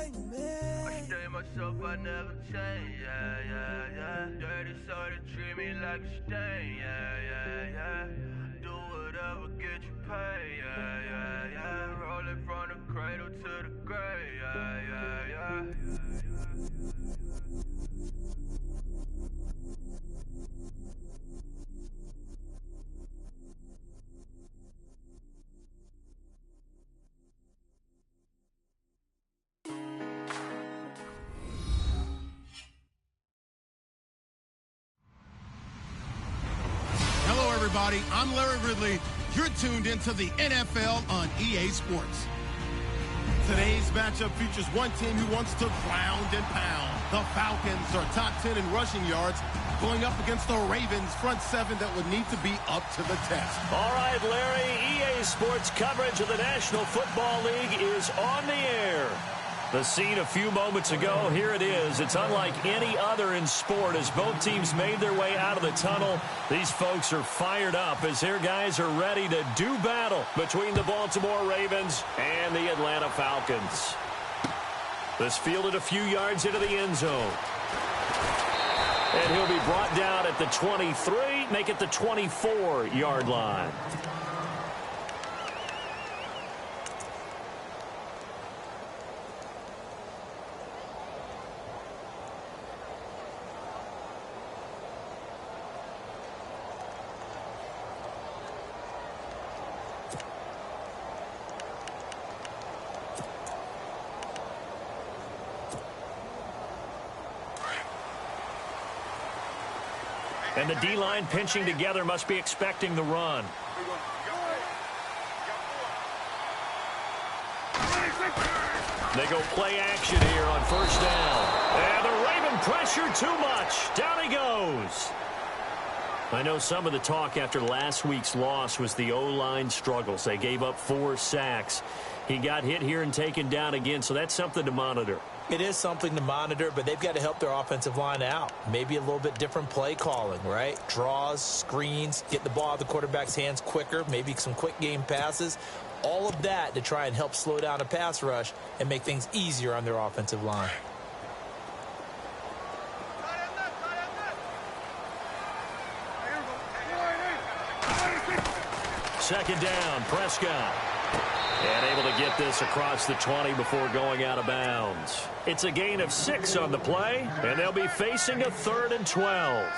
I stay myself, I never change, yeah, yeah, yeah. Dirty soul to treat me like a stain, yeah, yeah, yeah. Do whatever, get you paid, yeah, yeah, yeah. Roll it from the cradle to the grave, yeah, yeah, yeah. Everybody, I'm Larry Ridley. You're tuned into the NFL on EA Sports. Today's matchup features one team who wants to ground and pound. The Falcons are top 10 in rushing yards, going up against the Ravens front seven that would need to be up to the test. All right, Larry, EA Sports coverage of the National Football League is on the air. The scene a few moments ago, here it is. It's unlike any other in sport as both teams made their way out of the tunnel. These folks are fired up as their guys are ready to do battle between the Baltimore Ravens and the Atlanta Falcons. This fielded a few yards into the end zone. And he'll be brought down at the 23, make it the 24-yard line. And the D-line pinching together must be expecting the run. They go play action here on first down. And the Raven pressure too much. Down he goes. I know some of the talk after last week's loss was the O-line struggles. They gave up 4 sacks. He got hit here and taken down again, so that's something to monitor. It is something to monitor, but they've got to help their offensive line out. Maybe a little bit different play calling, right? Draws, screens, get the ball out of the quarterback's hands quicker, maybe some quick game passes. All of that to try and help slow down a pass rush and make things easier on their offensive line. Second down, Prescott. And able to get this across the 20 before going out of bounds. It's a gain of 6 on the play, and they'll be facing a 3rd and 12.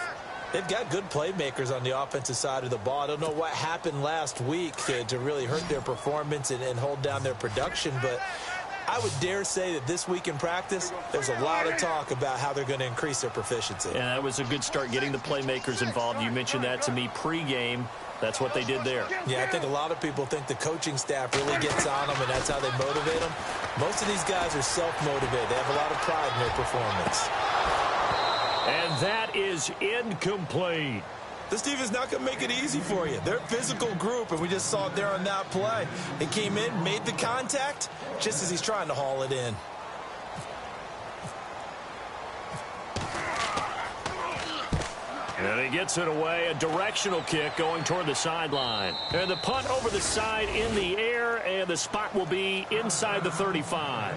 They've got good playmakers on the offensive side of the ball. I don't know what happened last week to really hurt their performance and hold down their production, but I would dare say that this week in practice, there's a lot of talk about how they're going to increase their proficiency. And that was a good start getting the playmakers involved. You mentioned that to me pregame. That's what they did there. Yeah, I think a lot of people think the coaching staff really gets on them, and that's how they motivate them. Most of these guys are self-motivated. They have a lot of pride in their performance. And that is incomplete. This team is not going to make it easy for you. They're a physical group, and we just saw it there on that play. They came in, made the contact, just as he's trying to haul it in. And he gets it away, a directional kick going toward the sideline. And the punt over the side in the air, and the spot will be inside the 35.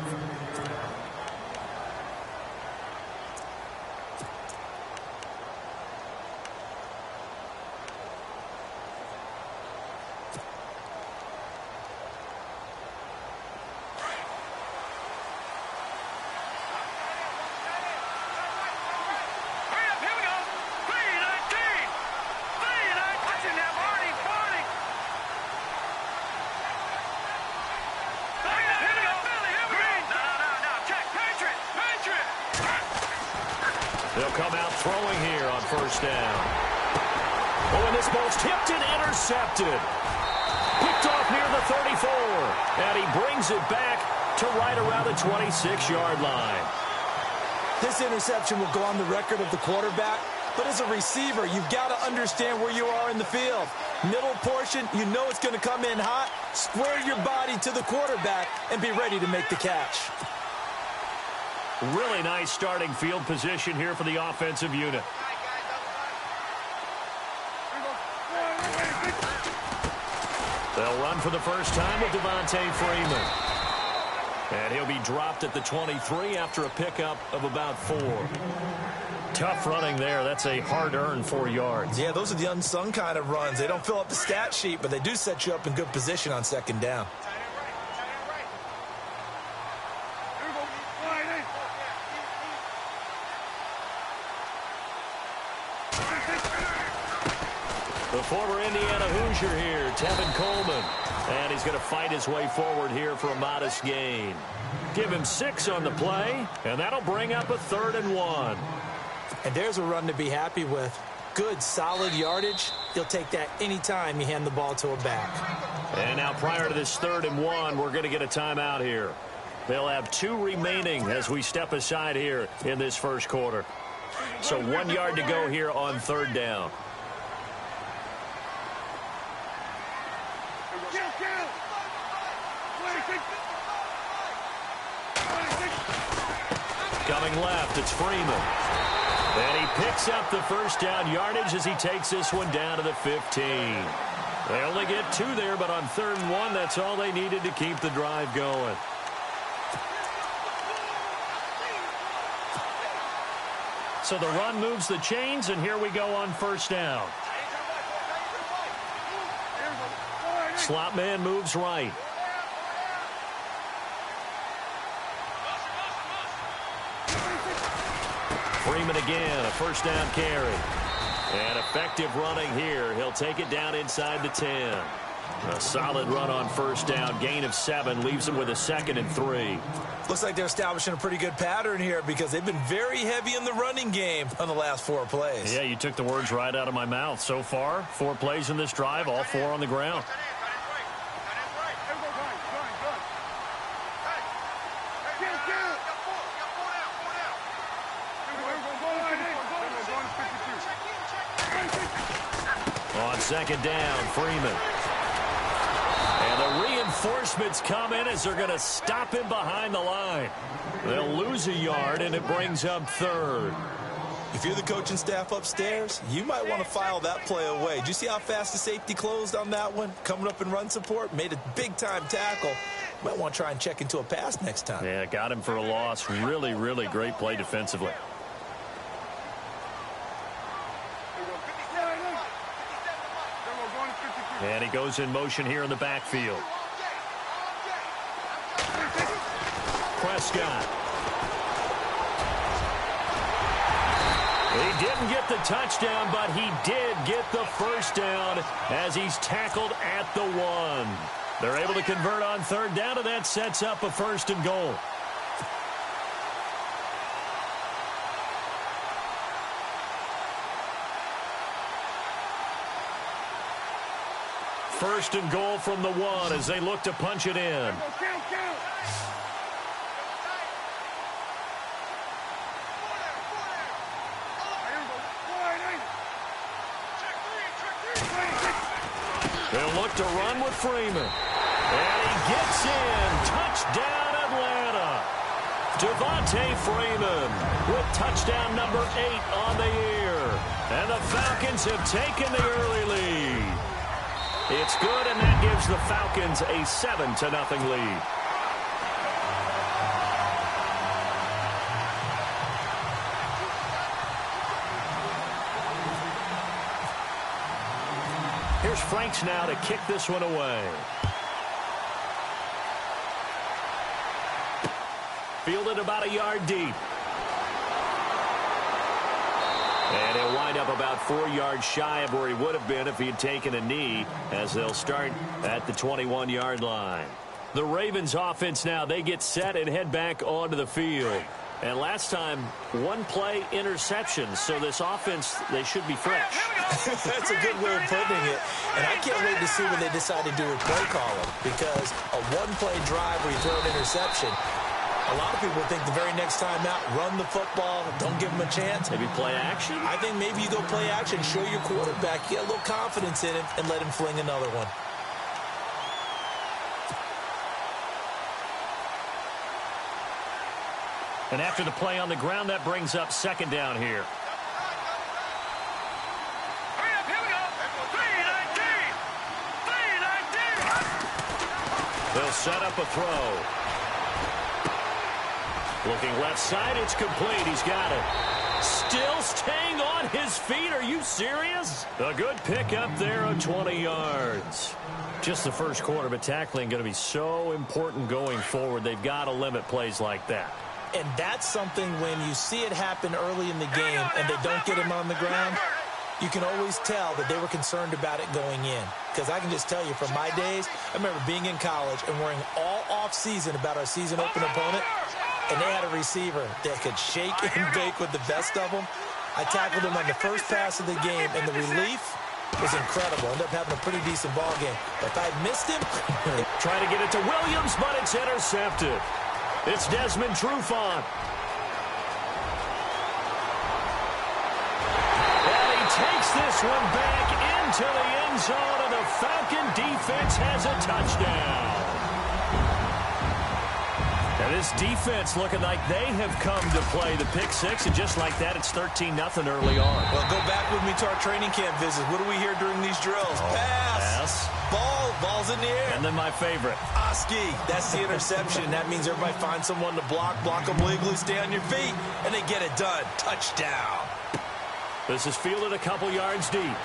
They'll come out throwing here on first down. Oh, and this ball's tipped and intercepted. Picked off near the 34. And he brings it back to right around the 26-yard line. This interception will go on the record of the quarterback. But as a receiver, you've got to understand where you are in the field. Middle portion, you know it's going to come in hot. Square your body to the quarterback and be ready to make the catch. Really nice starting field position here for the offensive unit. They'll run for the first time with Devontae Freeman. And he'll be dropped at the 23 after a pickup of about 4. Tough running there. That's a hard-earned 4 yards. Yeah, those are the unsung kind of runs. They don't fill up the stat sheet, but they do set you up in good position on second down. The former Indiana Hoosier here, Tevin Coleman. And he's going to fight his way forward here for a modest gain. Give him 6 on the play, and that'll bring up a 3rd and 1. And there's a run to be happy with. Good, solid yardage. He'll take that anytime you hand the ball to a back. And now prior to this 3rd and 1, we're going to get a timeout here. They'll have 2 remaining as we step aside here in this first quarter. So 1 yard to go here on 3rd down. Coming left, it's Freeman. And he picks up the first down yardage as he takes this one down to the 15. They only get 2 there, but on 3rd and 1, that's all they needed to keep the drive going. So the run moves the chains, and here we go on 1st down. Slot man moves right. Freeman again, a 1st down carry. And effective running here. He'll take it down inside the 10. A solid run on 1st down. Gain of 7 leaves him with a 2nd and 3. Looks like they're establishing a pretty good pattern here because they've been very heavy in the running game on the last 4 plays. Yeah, you took the words right out of my mouth. So far, 4 plays in this drive, all 4 on the ground. On 2nd down, Freeman. And the reinforcements come in as they're going to stop him behind the line. They'll lose a yard, and it brings up 3rd. If you're the coaching staff upstairs, you might want to file that play away. Did you see how fast the safety closed on that one? Coming up in run support, made a big-time tackle. Might want to try and check into a pass next time. Yeah, got him for a loss. Really, really great play defensively. And he goes in motion here in the backfield. Prescott. He didn't get the touchdown, but he did get the 1st down as he's tackled at the 1. They're able to convert on 3rd down, and that sets up a 1st and goal. First and goal from the 1 as they look to punch it in. They'll look to run with Freeman. And he gets in. Touchdown, Atlanta. Devontae Freeman with touchdown number 8 on the year. And the Falcons have taken the early lead. It's good, and that gives the Falcons a 7-0 lead. Here's Franks now to kick this one away. Fielded about a yard deep. And he'll wind up about 4 yards shy of where he would have been if he had taken a knee, as they'll start at the 21-yard line. The Ravens offense now, they get set and head back onto the field. And last time, 1 play interception, so this offense, they should be fresh. That's a good way of putting it. And I can't wait to see what they decide to do with play calling, because a 1-play drive where you throw an interception, a lot of people think the very next time out, run the football, don't give them a chance. Maybe play action? I think maybe you go play action, show your quarterback, get a little confidence in him, and let him fling another one. And after the play on the ground, that brings up 2nd down here. They'll set up a throw. Looking left side, it's complete. He's got it. Still staying on his feet. Are you serious? A good pickup there of 20 yards. Just the first quarter, but tackling going to be so important going forward. They've got to limit plays like that. And that's something when you see it happen early in the game and they don't get him on the ground, you can always tell that they were concerned about it going in. Because I can just tell you from my days, I remember being in college and worrying all off-season about our season open opponent, and they had a receiver that could shake and bake with the best of them. I tackled him on the first pass of the game, and the relief was incredible. Ended up having a pretty decent ball game. But if I missed him... Trying to get it to Williams, but it's intercepted. It's Desmond Trufant. And he takes this one back into the end zone, and the Falcon defense has a touchdown. And this defense looking like they have come to play the pick six, and just like that, it's 13-0 early on. Well, go back with me to our training camp visit. What do we hear during these drills? Pass. Ball. Ball's in the air. And then my favorite. Oski. That's the interception. That means everybody finds someone to block them legally, stay on your feet, and they get it done. Touchdown. This is fielded a couple yards deep.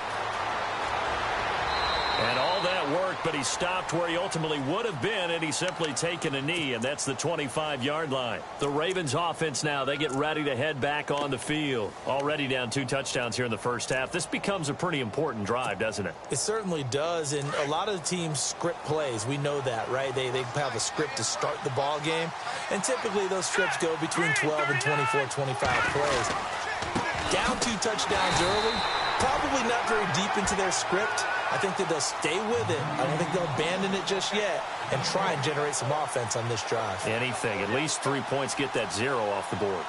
And all that worked, but he stopped where he ultimately would have been, and he's simply taken a knee, and that's the 25-yard line. The Ravens offense now, they get ready to head back on the field. Already down 2 touchdowns here in the first half. This becomes a pretty important drive, doesn't it? It certainly does, and a lot of the teams script plays. We know that, right? They have a script to start the ball game, and typically those scripts go between 12 and 24, 25 plays. Down 2 touchdowns early, probably not very deep into their script. I think that they'll stay with it. I don't think they'll abandon it just yet and try and generate some offense on this drive. Anything. At least 3 points, get that 0 off the board.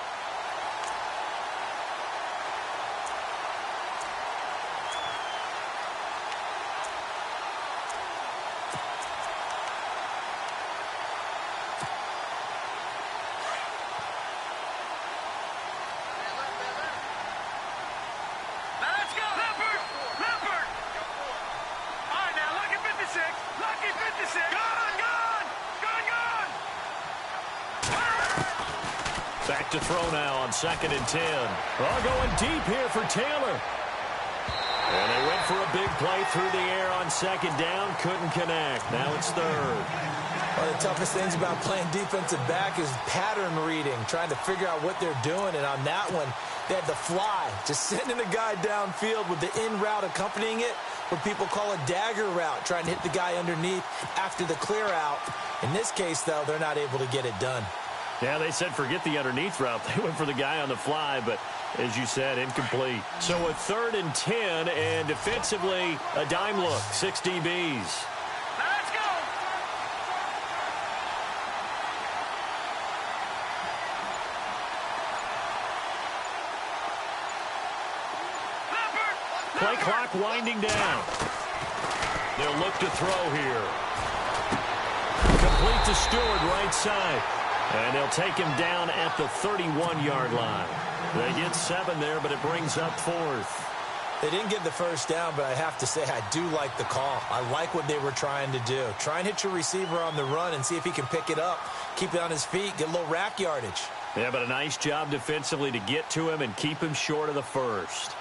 Back to throw now on 2nd and 10. Oh, going deep here for Taylor. And they went for a big play through the air on 2nd down. Couldn't connect. Now it's 3rd. One of the toughest things about playing defensive back is pattern reading, trying to figure out what they're doing. And on that one, they had the fly, just sending the guy downfield with the in route accompanying it, what people call a dagger route, trying to hit the guy underneath after the clear out. In this case, though, they're not able to get it done. Yeah, they said forget the underneath route. They went for the guy on the fly, but as you said, incomplete. So a 3rd and 10, and defensively, a dime look, 6 DBs. Let's go! Play clock winding down. They'll look to throw here. Complete to Stewart, right side. And they'll take him down at the 31-yard line. They get 7 there, but it brings up 4th. They didn't get the first down, but I have to say I do like the call. I like what they were trying to do. Try and hit your receiver on the run and see if he can pick it up, keep it on his feet, get a little rack yardage. Yeah, but a nice job defensively to get to him and keep him short of the first.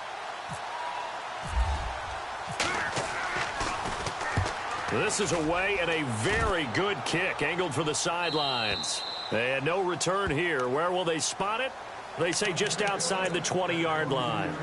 This is away and a very good kick, angled for the sidelines. They had no return here. Where will they spot it? They say just outside the 20-yard line.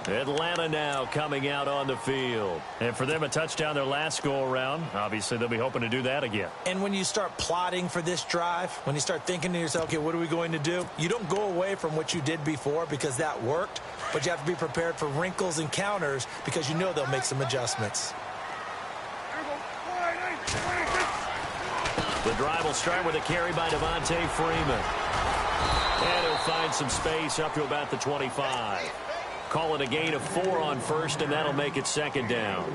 Atlanta now coming out on the field. And for them, a touchdown their last go-around. Obviously, they'll be hoping to do that again. And when you start plotting for this drive, when you start thinking to yourself, okay, what are we going to do? You don't go away from what you did before because that worked, but you have to be prepared for wrinkles and counters because you know they'll make some adjustments. The drive will start with a carry by Devontae Freeman. And he'll find some space up to about the 25. Call it a gain of 4 on first, and that'll make it 2nd down.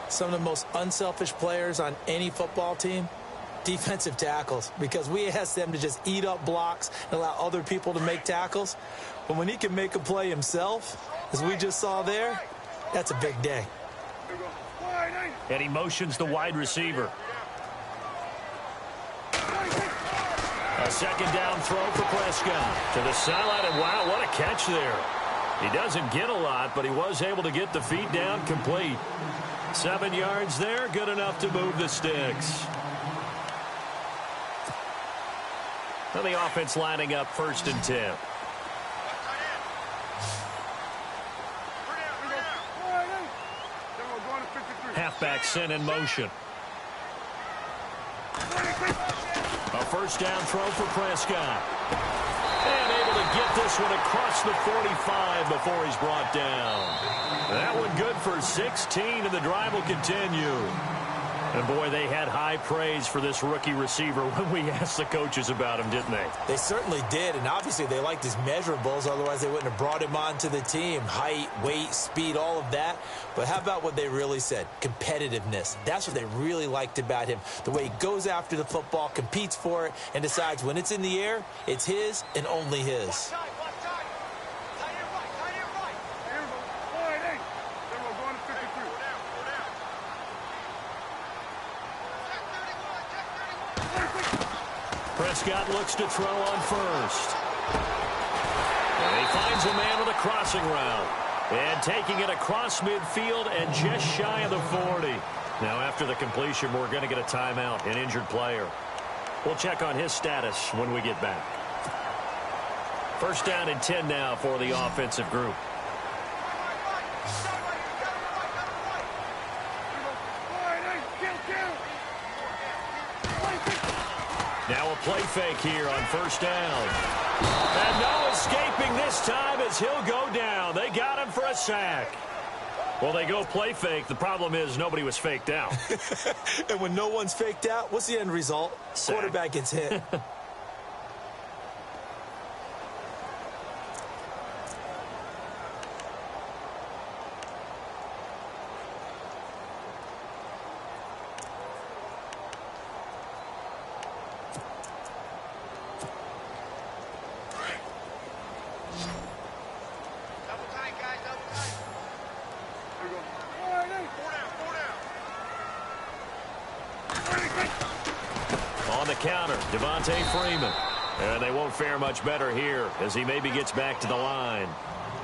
Some of the most unselfish players on any football team, defensive tackles, because we ask them to just eat up blocks and allow other people to make tackles. But when he can make a play himself, as we just saw there, that's a big day. And he motions the wide receiver. A A second down throw for Prescott. To the sideline, and wow, what a catch there. He doesn't get a lot, but he was able to get the feet down complete. 7 yards there, good enough to move the sticks. And the offense lining up 1st and 10. Halfback sent in motion. A first down throw for Prescott. And able to get this one across the 45 before he's brought down. That one good for 16, and the drive will continue. And, boy, they had high praise for this rookie receiver when we asked the coaches about him, didn't they? They certainly did, and obviously they liked his measurables. Otherwise, they wouldn't have brought him onto the team. Height, weight, speed, all of that. But how about what they really said? Competitiveness. That's what they really liked about him. The way he goes after the football, competes for it, and decides when it's in the air, it's his and only his. Prescott looks to throw on first. And he finds a man with a crossing route. And taking it across midfield and just shy of the 40. Now after the completion, we're going to get a timeout, an injured player. We'll check on his status when we get back. First down and 10 now for the offensive group. Now a play fake here on first down. And no escaping this time as he'll go down. They got him for a sack. Well, they go play fake. The problem is nobody was faked out. And when no one's faked out, what's the end result? Sack. Quarterback gets hit. Freeman. And they won't fare much better here as he maybe gets back to the line.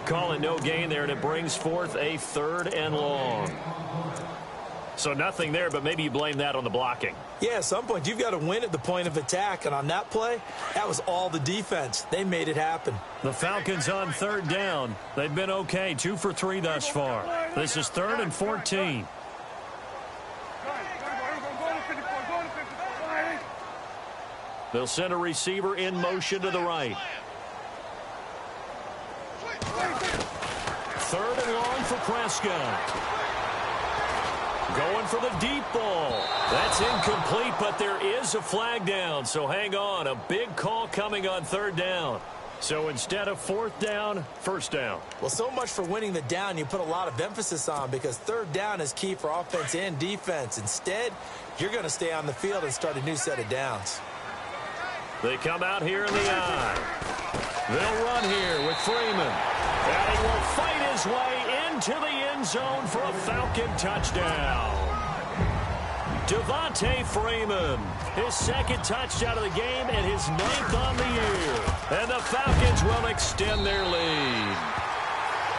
Call it no gain there, and it brings forth a 3rd and long. So nothing there, but maybe you blame that on the blocking. Yeah, at some point you've got to win at the point of attack, and on that play, that was all the defense. They made it happen. The Falcons on 3rd down. They've been okay, 2 for 3 thus far. This is 3rd and 14. They'll send a receiver in motion to the right. 3rd and long for Prescott. Going for the deep ball. That's incomplete, but there is a flag down, so hang on. A big call coming on 3rd down. So instead of 4th down, 1st down. Well, so much for winning the down you put a lot of emphasis on, because 3rd down is key for offense and defense. Instead, you're going to stay on the field and start a new set of downs. They come out here in the I. They'll run here with Freeman. And he will fight his way into the end zone for a Falcon touchdown. Devontae Freeman, his 2nd touchdown of the game and his 9th on the year. And the Falcons will extend their lead.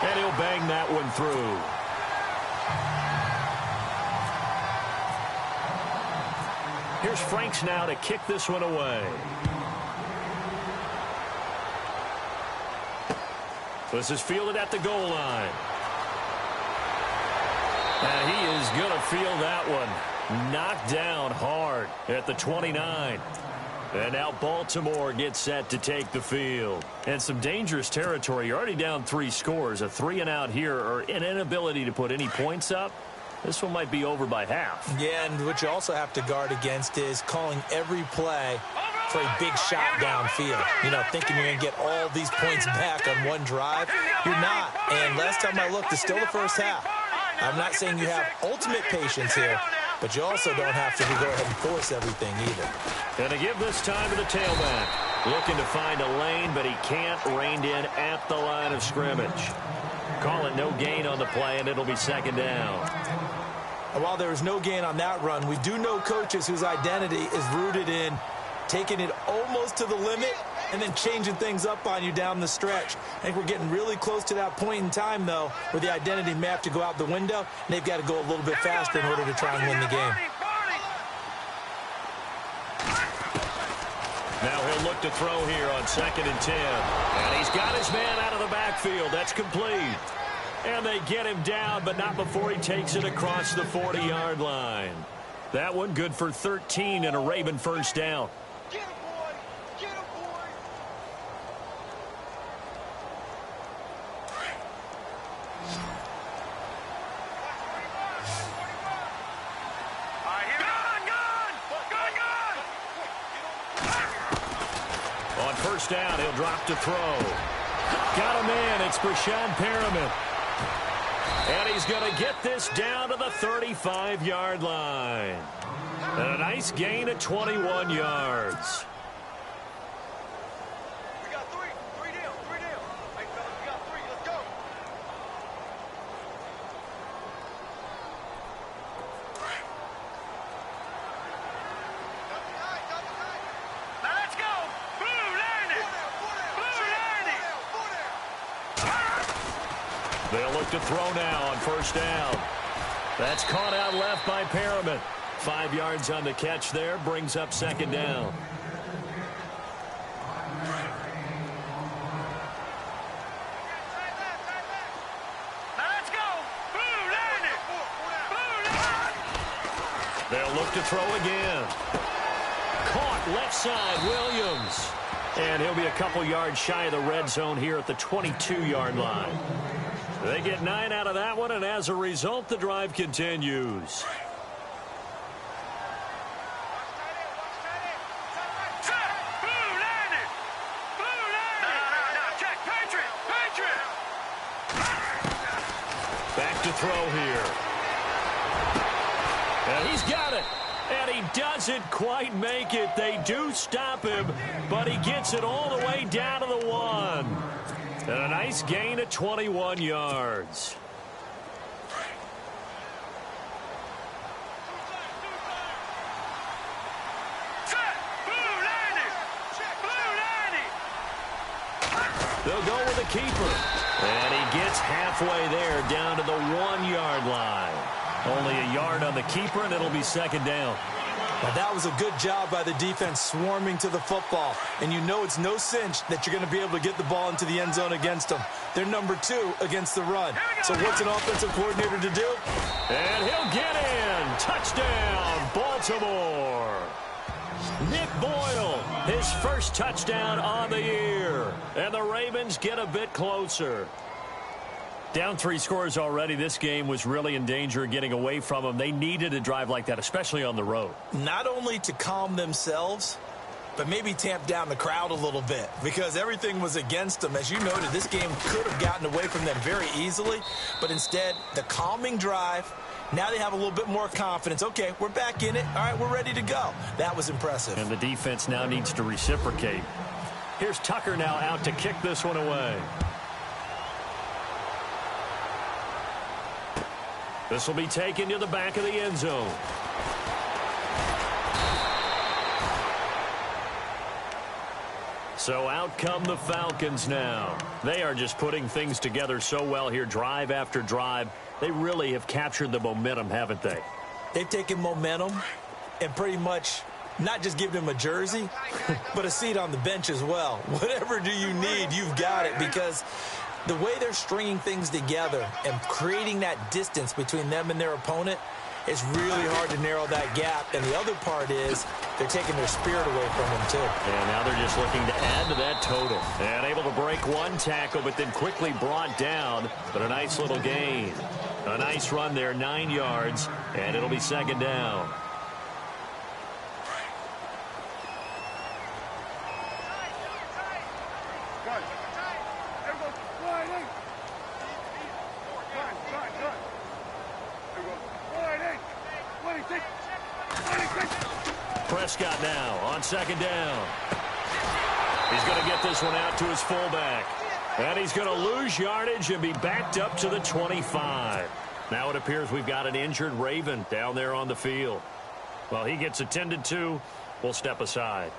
And he'll bang that one through. Here's Franks now to kick this one away. This is fielded at the goal line. And he is going to field that one. Knocked down hard at the 29. And now Baltimore gets set to take the field. And some dangerous territory. You're already down 3 scores. A 3-and-out here, or an inability to put any points up. This one might be over by half. Yeah, and what you also have to guard against is calling every play for a big shot downfield. You know, thinking you're going to get all these points back on one drive. You're not. And last time I looked, it's still the first half. I'm not saying you have ultimate patience here, but you also don't have to go ahead and force everything either. Going to give this time to the tailback. Looking to find a lane, but he can't. Reined in at the line of scrimmage. Call it no gain on the play, and it'll be 2nd down. And while there is no gain on that run, we do know coaches whose identity is rooted in taking it almost to the limit and then changing things up on you down the stretch. I think we're getting really close to that point in time, though, where the identity may have to go out the window, and they've got to go a little bit faster in order to try and win the game. Now he'll look to throw here on 2nd and 10. And he's got his man out of the backfield. That's complete. And they get him down, but not before he takes it across the 40-yard line. That one good for 13 and a Raven first down. Get him, boy! Get him, boy! On first down, he'll drop to throw. Got him in. It's Brashad Perriman. And he's going to get this down to the 35-yard line. And a nice gain of 21 yards. We got three down. Hey, fellas, we got 3. Let's go. Now let's go. Blue landed. They'll look to throw now on first down. That's caught out left by Perriman. 5 yards on the catch there, brings up 2nd down. Now let's go. Blue landed. They'll look to throw again. Caught left side, Williams. And he'll be a couple yards shy of the red zone here at the 22-yard line. They get 9 out of that one, and as a result, the drive continues. Back to throw here. And he's got it. And he doesn't quite make it. They do stop him, but he gets it all the way down to the 1. And a nice gain of 21 yards. They'll go with the keeper. And he gets halfway there down to the 1-yard line. Only a yard on the keeper, and it'll be 2nd down. Now, that was a good job by the defense swarming to the football. And you know it's no cinch that you're going to be able to get the ball into the end zone against them. They're number 2 against the run. So what's an offensive coordinator to do? And he'll get in. Touchdown, Baltimore. Nick Boyle, his first touchdown on the year. And the Ravens get a bit closer. Down 3 scores already. This game was really in danger of getting away from them. They needed a drive like that, especially on the road. Not only to calm themselves, but maybe tamp down the crowd a little bit because everything was against them. As you noted, this game could have gotten away from them very easily, but instead, the calming drive, now they have a little bit more confidence. Okay, we're back in it. All right, we're ready to go. That was impressive. And the defense now needs to reciprocate. Here's Tucker now out to kick this one away. This will be taken to the back of the end zone. So out come the Falcons now. They are just putting things together so well here, drive after drive. They really have captured the momentum, haven't they? They've taken momentum and pretty much not just given him a jersey, but a seat on the bench as well. Whatever do you need, you've got it, because the way they're stringing things together and creating that distance between them and their opponent, it's really hard to narrow that gap. And the other part is they're taking their spirit away from them, too. And now they're just looking to add to that total. And able to break one tackle, but then quickly brought down. But a nice little gain. A nice run there, 9 yards, and it'll be 2nd down. Prescott now on 2nd down. He's going to get this one out to his fullback. And he's going to lose yardage and be backed up to the 25. Now it appears we've got an injured Raven down there on the field. Well, he gets attended to. We'll step aside.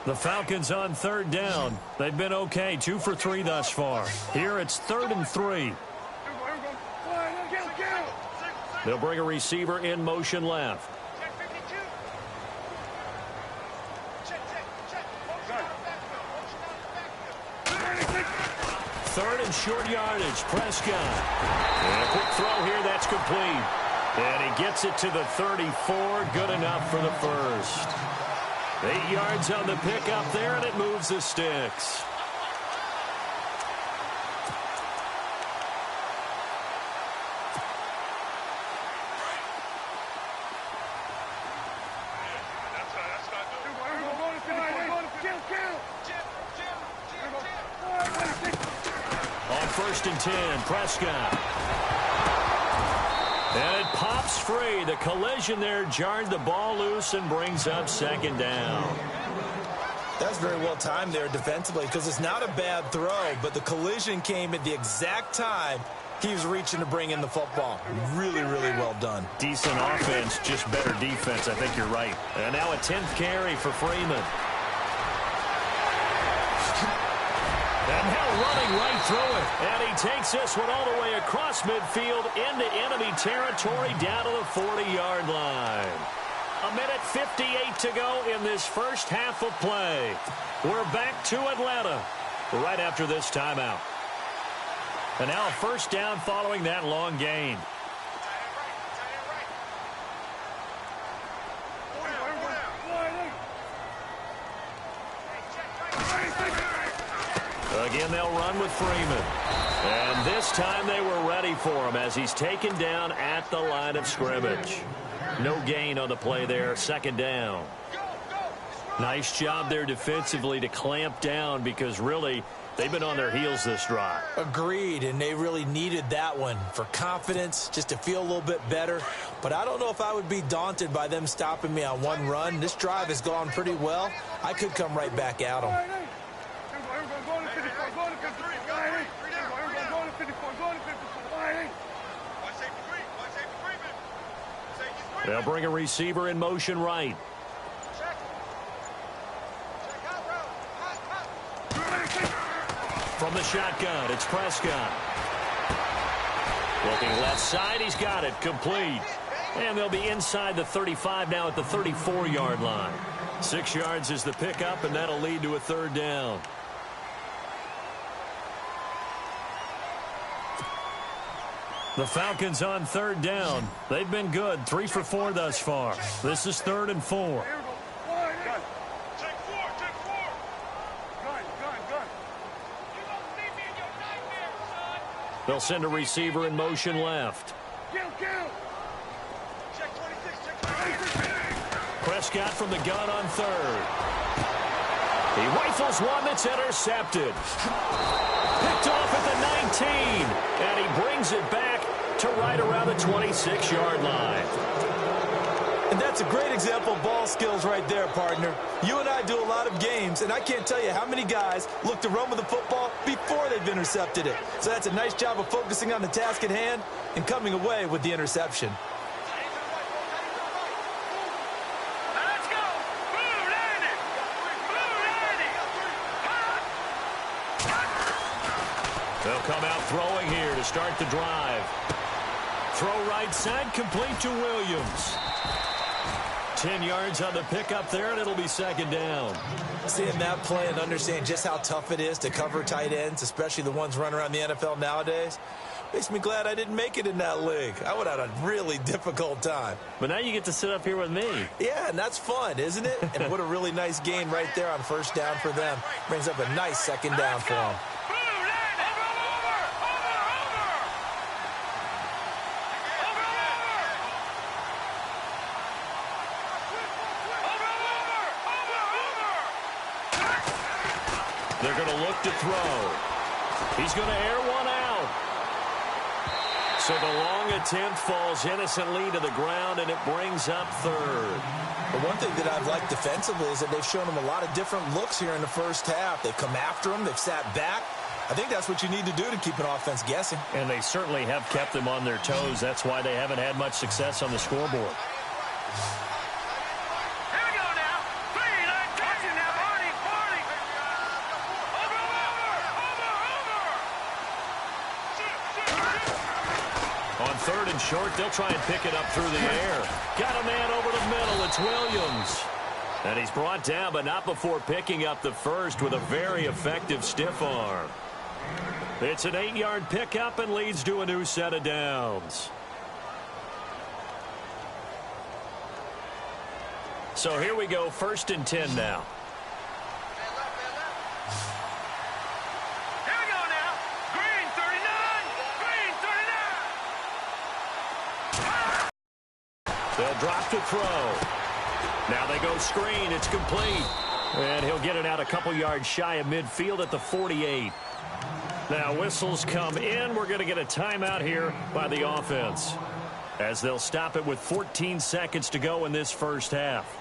The Falcons on third down. They've been okay, 2 for 3 thus far. Here it's 3rd and 3. They'll bring a receiver in motion left. Third and short yardage. Prescott. And a quick throw here. That's complete. And he gets it to the 34. Good enough for the first. 8 yards on the pickup there, and it moves the sticks. On 1st and 10, Prescott. And it pops free. The collision there jarred the ball loose and brings up 2nd down. That's very well timed there defensively because it's not a bad throw, but the collision came at the exact time he was reaching to bring in the football. Really, really well done. Decent offense, just better defense. I think you're right. And now a 10th carry for Freeman. And now running right through it. And he takes this one all the way across midfield into enemy territory down to the 40-yard line. 1:58 to go in this first half of play. We're back to Atlanta right after this timeout. And now a 1st down following that long gain. Again, they'll run with Freeman. And this time they were ready for him as he's taken down at the line of scrimmage. No gain on the play there, 2nd down. Nice job there defensively to clamp down because really they've been on their heels this drive. Agreed, and they really needed that one for confidence, just to feel a little bit better. But I don't know if I would be daunted by them stopping me on one run. This drive has gone pretty well. I could come right back at them. They'll bring a receiver in motion right. From the shotgun, it's Prescott. Looking left side, he's got it, complete. And they'll be inside the 35 now at the 34-yard line. 6 yards is the pickup, and that'll lead to a 3rd down. The Falcons on 3rd down. They've been good, 3 for 4 thus far. This is 3rd and 4. They'll send a receiver in motion left. Prescott from the gun on 3rd. He rifles one that's intercepted. Picked off at the 19. And he brings it back to right around the 26-yard line. And that's a great example of ball skills right there, partner. You and I do a lot of games, and I can't tell you how many guys look to run with the football before they've intercepted it. So that's a nice job of focusing on the task at hand and coming away with the interception. They'll come out throwing here to start the drive. Throw right side, complete to Williams. 10 yards on the pickup there, and it'll be 2nd down. Seeing that play and understanding just how tough it is to cover tight ends, especially the ones running around the NFL nowadays, makes me glad I didn't make it in that league. I would have had a really difficult time. But now you get to sit up here with me. Yeah, and that's fun, isn't it? And what a really nice gain right there on 1st down for them. Brings up a nice 2nd down for them. They're going to look to throw. He's going to air one out. So the long attempt falls innocently to the ground, and it brings up 3rd. But one thing that I've liked defensively is that they've shown them a lot of different looks here in the first half. They've come after them. They've sat back. I think that's what you need to do to keep an offense guessing. And they certainly have kept them on their toes. That's why they haven't had much success on the scoreboard. 3rd and short. They'll try and pick it up through the air. Got a man over the middle. It's Williams. And he's brought down, but not before picking up the first with a very effective stiff arm. It's an 8-yard pickup and leads to a new set of downs. So here we go, 1st and 10 now. Here we go now. Green 39. Green 39. They'll drop to throw. Now they go screen. It's complete. And he'll get it out a couple yards shy of midfield at the 48. Now whistles come in. We're going to get a timeout here by the offense, as they'll stop it with 14 seconds to go in this first half.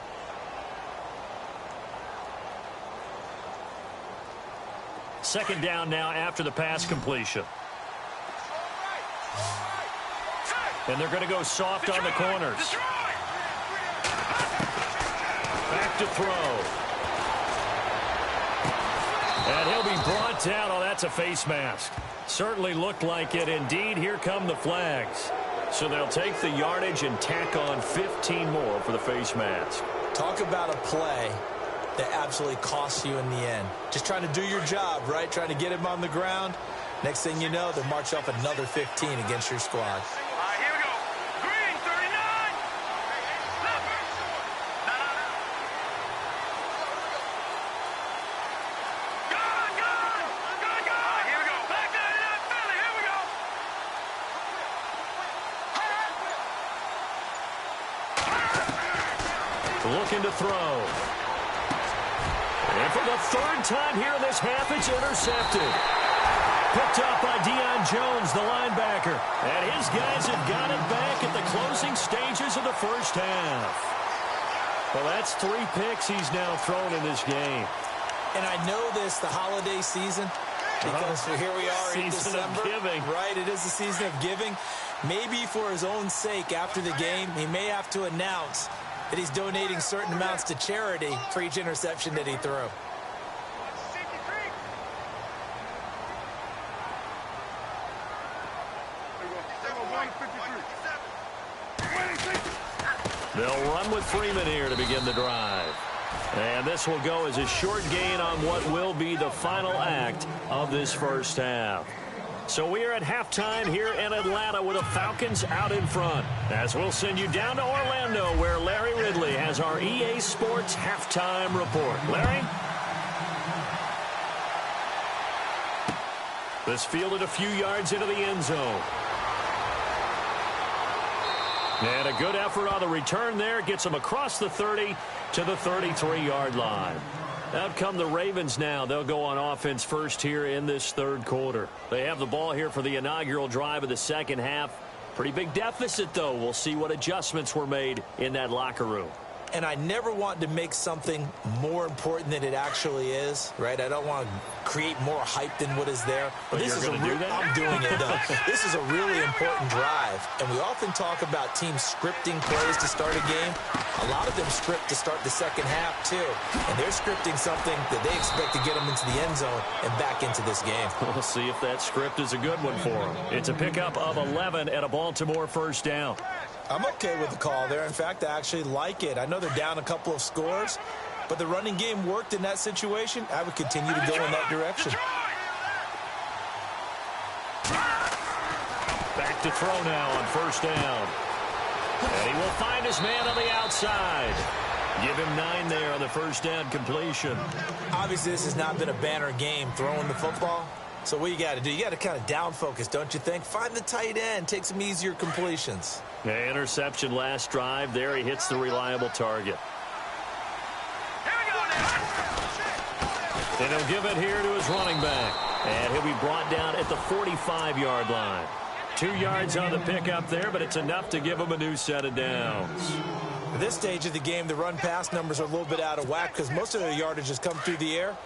Second down now after the pass completion. And they're going to go soft on the corners. Back to throw. And he'll be brought down. Oh, that's a face mask. Certainly looked like it. Indeed, here come the flags. So they'll take the yardage and tack on 15 more for the face mask. Talk about a play that absolutely costs you in the end. Just trying to do your job, right? Trying to get him on the ground. Next thing you know, they'll march off another 15 against your squad. Here we go. Green 39. Gone. Here we go. Back 99 Philly. Here we go. Looking to throw. And for the 3rd time here in this half, it's intercepted. Picked up by Deion Jones, the linebacker. And his guys have got it back at the closing stages of the first half. Well, that's 3 picks he's now thrown in this game. And I know this, the holiday season, because here we are in Season December. of giving. Right, it is the season of giving. Maybe for his own sake after the game, he may have to announce that he's donating certain amounts to charity for each interception that he threw. They'll run with Freeman here to begin the drive. And this will go as a short gain on what will be the final act of this first half. So we are at halftime here in Atlanta with the Falcons out in front, as we'll send you down to Orlando, where Larry Ridley has our EA Sports halftime report. Larry? This fielded a few yards into the end zone. And a good effort on the return there. Gets them across the 30 to the 33-yard line. Out come the Ravens now. They'll go on offense first here in this 3rd quarter. They have the ball here for the inaugural drive of the second half. Pretty big deficit, though. We'll see what adjustments were made in that locker room. And I never want to make something more important than it actually is, right? I don't want to create more hype than what is there. But this is do that? I'm doing it, though. This is a really important drive. And we often talk about teams scripting plays to start a game. A lot of them script to start the second half, too. And they're scripting something that they expect to get them into the end zone and back into this game. We'll see if that script is a good one for them. It's a pickup of 11 at a Baltimore first down. I'm okay with the call there. In fact, I actually like it. I know they're down a couple of scores, but the running game worked in that situation. I would continue to go in that direction. Back to throw now on first down. And he will find his man on the outside. Give him 9 there on the first down completion. Obviously, this has not been a banner game throwing the football. So what you got to do, you got to kind of down focus, don't you think? Find the tight end, take some easier completions. Yeah, interception last drive. There he hits the reliable target. And he'll give it here to his running back. And he'll be brought down at the 45-yard line. 2 yards on the pickup there, but it's enough to give him a new set of downs. At this stage of the game, the run-pass numbers are a little bit out of whack because most of their yardage has come through the air.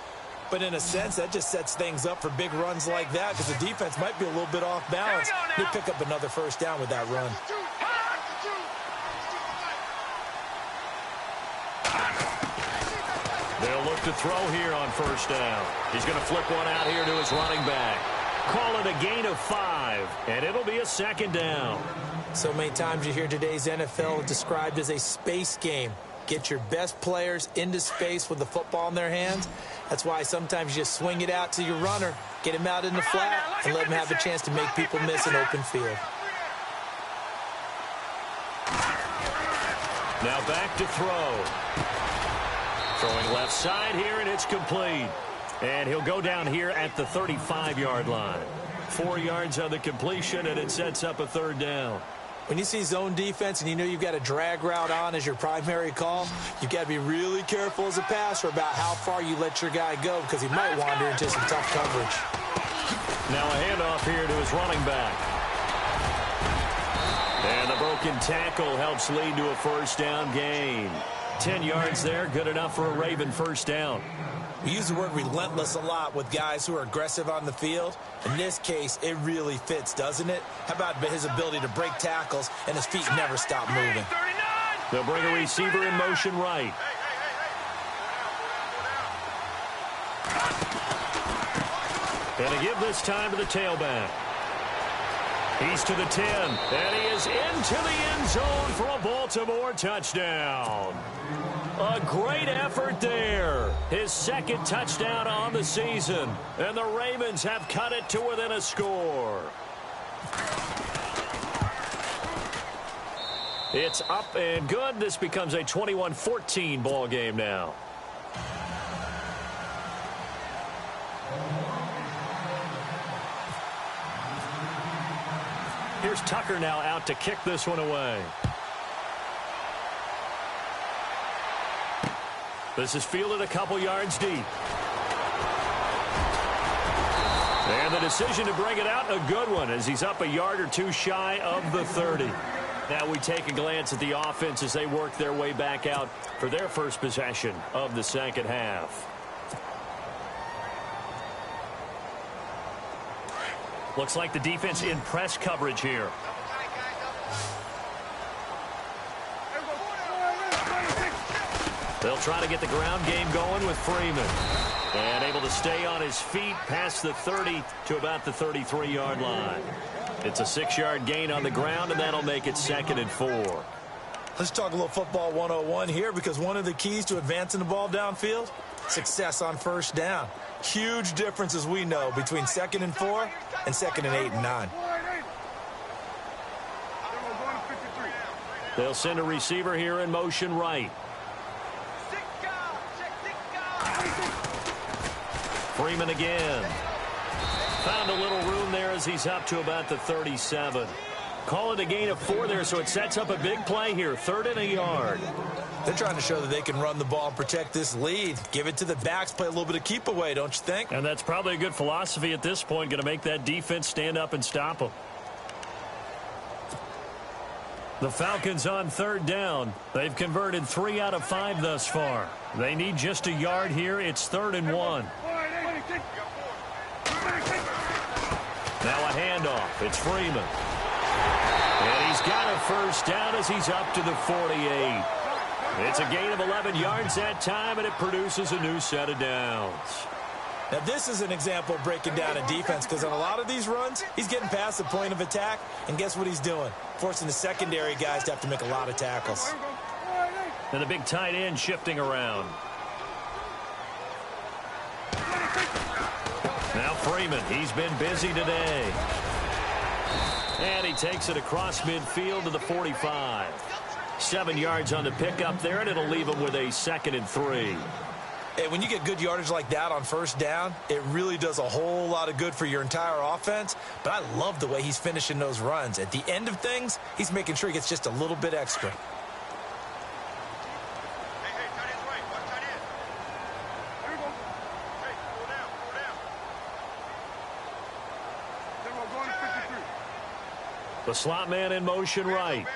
But in a sense, that just sets things up for big runs like that because the defense might be a little bit off balance. They pick up another first down with that run. They'll look to throw here on first down. He's going to flip one out here to his running back. Call it a gain of 5, and it'll be a second down. So many times you hear today's NFL described as a space game. Get your best players into space with the football in their hands. That's why sometimes you just swing it out to your runner, get him out in the flat, and let him have a chance to make people miss an open field. Now back to throw. Throwing left side here, and it's complete. And he'll go down here at the 35-yard line. 4 yards on the completion, and it sets up a third down. When you see zone defense and you know you've got a drag route on as your primary call, you've got to be really careful as a passer about how far you let your guy go because he might wander into some tough coverage. Now a handoff here to his running back. And the broken tackle helps lead to a first down gain. 10 yards there, good enough for a Raven first down. We use the word relentless a lot with guys who are aggressive on the field. In this case, it really fits, doesn't it? How about his ability to break tackles and his feet never stop moving? They'll bring a receiver in motion right. Gonna give this time to the tailback. He's to the 10, and he is into the end zone for a Baltimore touchdown. A great effort there. His second touchdown on the season. And the Ravens have cut it to within a score. It's up and good. This becomes a 21-14 ball game now. Here's Tucker now out to kick this one away. This is fielded a couple yards deep. And the decision to bring it out, a good one, as he's up a yard or two shy of the 30. Now we take a glance at the offense as they work their way back out for their first possession of the second half. Looks like the defense in press coverage here. They'll try to get the ground game going with Freeman. And able to stay on his feet past the 30 to about the 33-yard line. It's a 6-yard gain on the ground, and that'll make it 2nd and 4. Let's talk a little football 101 here, because one of the keys to advancing the ball downfield, success on first down. Huge difference, as we know, between 2nd and 4 and 2nd and 8 and 9. They'll send a receiver here in motion right. Freeman again. Found a little room there as he's up to about the 37. Call it a gain of 4 there, so it sets up a big play here. 3rd and a yard. They're trying to show that they can run the ball and protect this lead. Give it to the backs, play a little bit of keep away, don't you think? And that's probably a good philosophy at this point, going to make that defense stand up and stop them. The Falcons on 3rd down. They've converted 3 out of 5 thus far. They need just a yard here. It's 3rd and 1. Now a handoff. It's Freeman. And he's got a first down as he's up to the 48. It's a gain of 11 yards that time, and it produces a new set of downs. Now, this is an example of breaking down a defense, because on a lot of these runs, he's getting past the point of attack, and guess what he's doing? Forcing the secondary guys to have to make a lot of tackles. And the big tight end shifting around. Now Freeman, he's been busy today. And he takes it across midfield to the 45. 7 yards on the pickup there, and it'll leave him with a 2nd and 3. Hey, when you get good yardage like that on first down, it really does a whole lot of good for your entire offense. But I love the way he's finishing those runs. At the end of things, he's making sure he gets just a little bit extra. The slot man in motion right.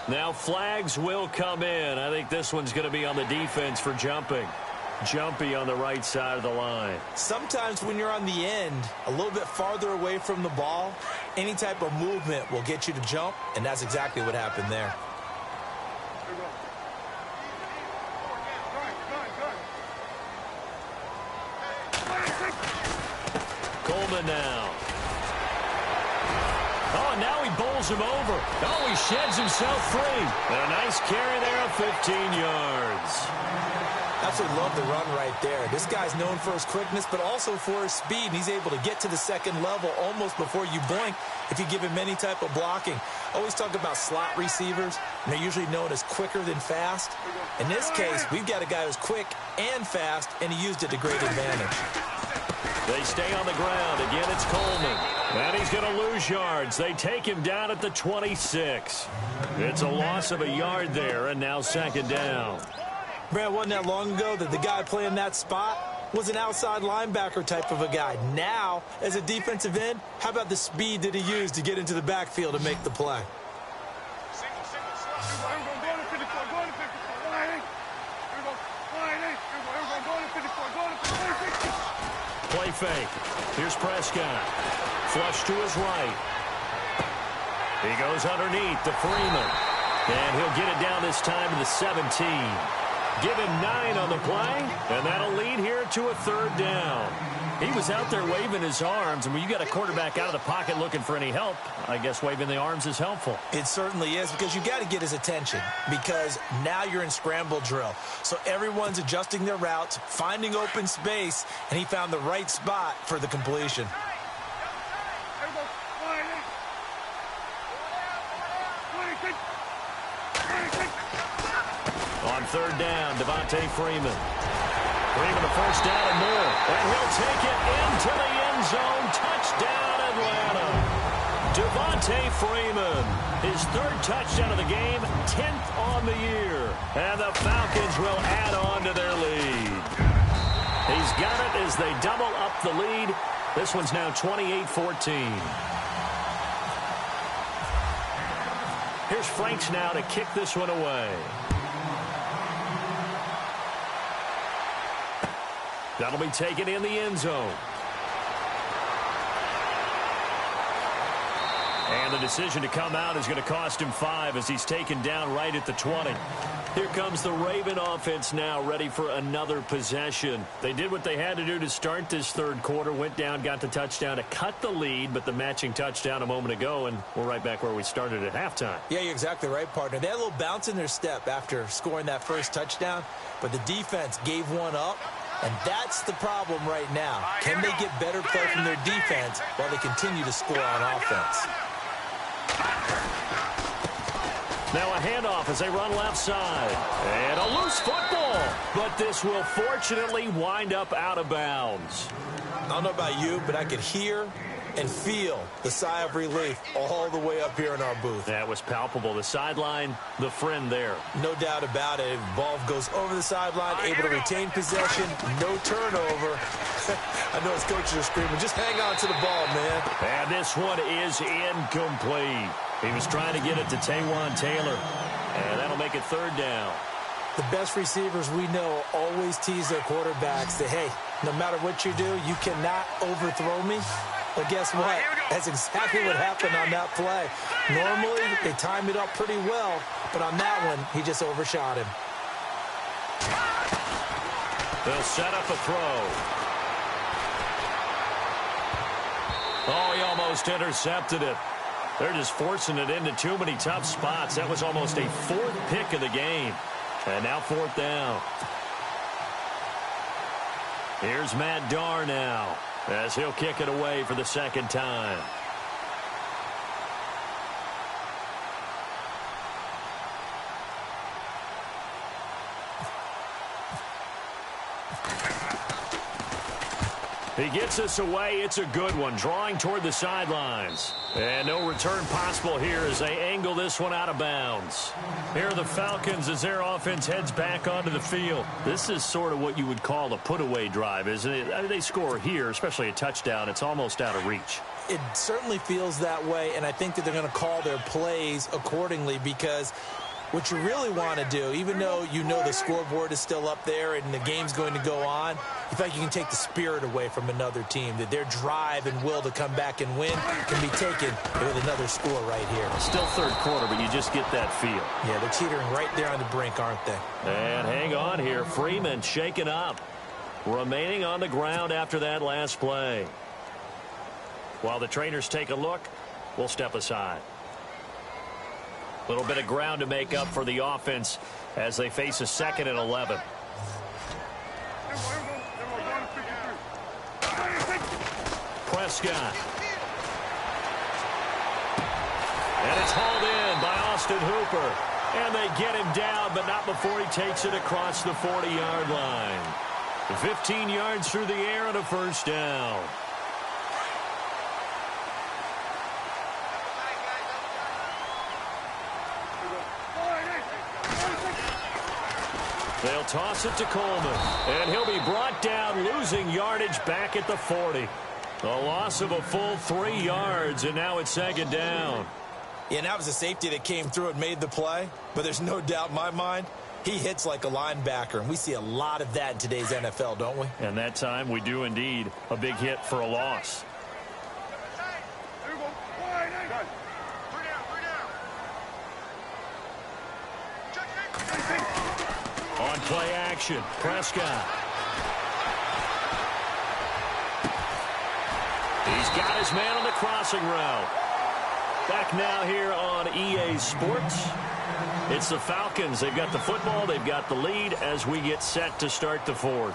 Now flags will come in. I think this one's going to be on the defense for jumping. Jumpy on the right side of the line. Sometimes when you're on the end, a little bit farther away from the ball, any type of movement will get you to jump, and that's exactly what happened there. Coleman now. Oh, and now he bowls him over. Oh, he sheds himself free. And a nice carry there of 15 yards. Absolutely love the run right there. This guy's known for his quickness, but also for his speed. And he's able to get to the second level almost before you blink if you give him any type of blocking. Always talk about slot receivers, and they're usually known as quicker than fast. In this case, we've got a guy who's quick and fast, and he used it to great advantage. They stay on the ground. Again, it's Coleman. And he's going to lose yards. They take him down at the 26. It's a loss of a yard there, and now second down. Brad, wasn't that long ago that the guy playing that spot was an outside linebacker type of a guy. Now, as a defensive end, how about the speed that he used to get into the backfield and make the play? Play fake. Here's Prescott. Flush to his right. He goes underneath to Freeman. And he'll get it down this time to the 17. Give him 9 on the play, and that'll lead here to a third down. He was out there waving his arms, and when you got a quarterback out of the pocket looking for any help, I guess waving the arms is helpful. It certainly is, because you got to get his attention, because now you're in scramble drill. So everyone's adjusting their routes, finding open space, and he found the right spot for the completion. On third down, Devontae Freeman. Freeman a first down and more. And he'll take it into the end zone. Touchdown, Atlanta. Devontae Freeman. His third touchdown of the game, 10th on the year. And the Falcons will add on to their lead. He's got it as they double up the lead. This one's now 28-14. Here's Franks now to kick this one away. That'll be taken in the end zone. And the decision to come out is going to cost him 5 as he's taken down right at the 20. Here comes the Raven offense now, ready for another possession. They did what they had to do to start this third quarter, went down, got the touchdown to cut the lead, but the matching touchdown a moment ago, and we're right back where we started at halftime. Yeah, you're exactly right, partner. They had a little bounce in their step after scoring that first touchdown, but the defense gave one up. And that's the problem right now. Can they get better play from their defense while they continue to score on offense? Now a handoff as they run left side. And a loose football. But this will fortunately wind up out of bounds. I don't know about you, but I could hear and feel the sigh of relief all the way up here in our booth. That was palpable. The sideline, the friend there. No doubt about it. Ball goes over the sideline, able to retain possession, no turnover. I know his coaches are screaming, just hang on to the ball, man. And this one is incomplete. He was trying to get it to Taywan Taylor. And that'll make it third down. The best receivers we know always tease their quarterbacks that, hey, no matter what you do, you cannot overthrow me. But guess what? That's exactly what happened on that play. Normally, they time it up pretty well, but on that one, he just overshot him. They'll set up a throw. Oh, he almost intercepted it. They're just forcing it into too many tough spots. That was almost a fourth pick of the game. And now fourth down. Here's Matt Darr now, as he'll kick it away for the second time. He gets us away. It's a good one, drawing toward the sidelines. And no return possible here as they angle this one out of bounds. Here are the Falcons as their offense heads back onto the field. This is sort of what you would call a put-away drive, isn't it? I mean, they score here, especially a touchdown. It's almost out of reach. It certainly feels that way, and I think that they're going to call their plays accordingly, because what you really want to do, even though you know the scoreboard is still up there and the game's going to go on, you feel like you can take the spirit away from another team, that their drive and will to come back and win can be taken with another score right here. Still third quarter, but you just get that feel. Yeah, they're teetering right there on the brink, aren't they? And hang on here. Freeman shaken up. Remaining on the ground after that last play. While the trainers take a look, we'll step aside. A little bit of ground to make up for the offense as they face a 2nd and 11. Prescott. And it's hauled in by Austin Hooper. And they get him down, but not before he takes it across the 40-yard line. 15 yards through the air and a first down. They'll toss it to Coleman, and he'll be brought down, losing yardage back at the 40. A loss of a full 3 yards, and now it's 2nd down. Yeah, and that was a safety that came through and made the play, but there's no doubt in my mind he hits like a linebacker, and we see a lot of that in today's NFL, don't we? And that time we do indeed a big hit for a loss. On play action, Prescott. He's got his man on the crossing route. Back now here on EA Sports. It's the Falcons. They've got the football. They've got the lead as we get set to start the 4th.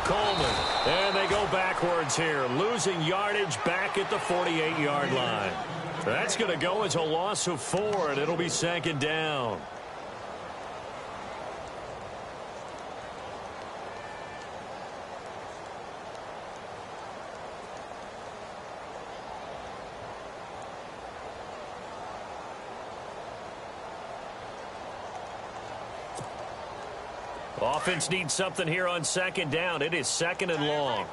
Coleman. And they go backwards here, losing yardage back at the 48-yard line. That's going to go as a loss of 4, and it'll be 2nd down. Offense needs something here on 2nd down. It is 2nd and long.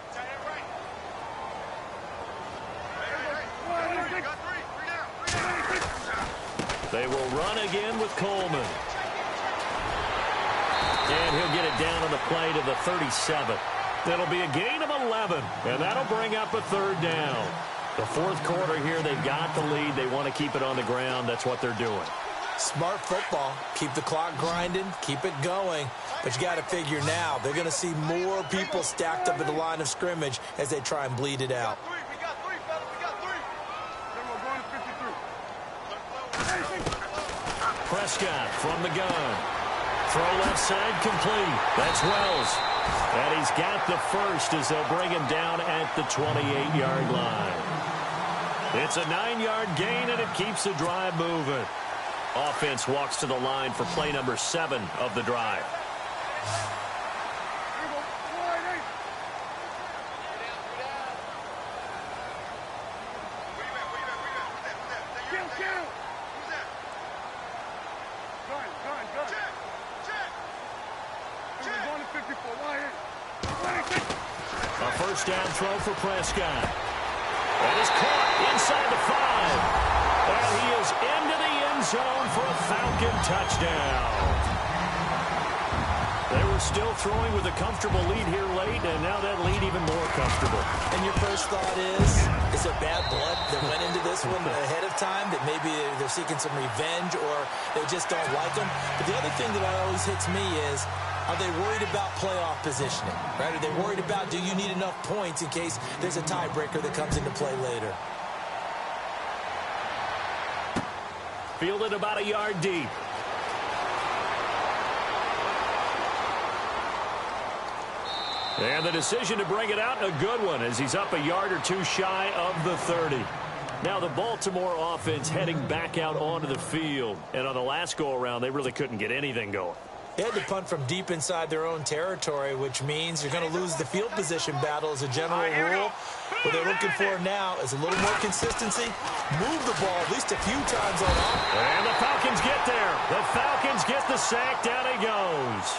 They will run again with Coleman. And he'll get it down on the play to the 37. That'll be a gain of 11, and that'll bring up a 3rd down. The 4th quarter here, they've got the lead. They want to keep it on the ground. That's what they're doing. Smart football. Keep the clock grinding. Keep it going. But you got to figure now, they're going to see more people stacked up at the line of scrimmage as they try and bleed it out. Prescott from the gun. Throw left side complete. That's Wells. And he's got the first as they'll bring him down at the 28-yard line. It's a 9-yard gain, and it keeps the drive moving. Offense walks to the line for play number 7 of the drive. A first down throw for Prescott. That is caught inside the 5. And he is into the end zone for a Falcon touchdown. They were still throwing with a comfortable lead here late, and now that lead even more comfortable. And your first thought is there bad blood that went into this one ahead of time, that maybe they're seeking some revenge or they just don't like them? But the other thing that always hits me is, are they worried about playoff positioning? Right? Are they worried about, do you need enough points in case there's a tiebreaker that comes into play later? Fielded about a yard deep. And the decision to bring it out, a good one, as he's up a yard or two shy of the 30. Now the Baltimore offense heading back out onto the field. And on the last go-around, they really couldn't get anything going. They had to punt from deep inside their own territory, which means you're going to lose the field position battle as a general rule. What they're looking for now is a little more consistency. Move the ball at least a few times on offense. And the Falcons get there. The Falcons get the sack. Down he goes.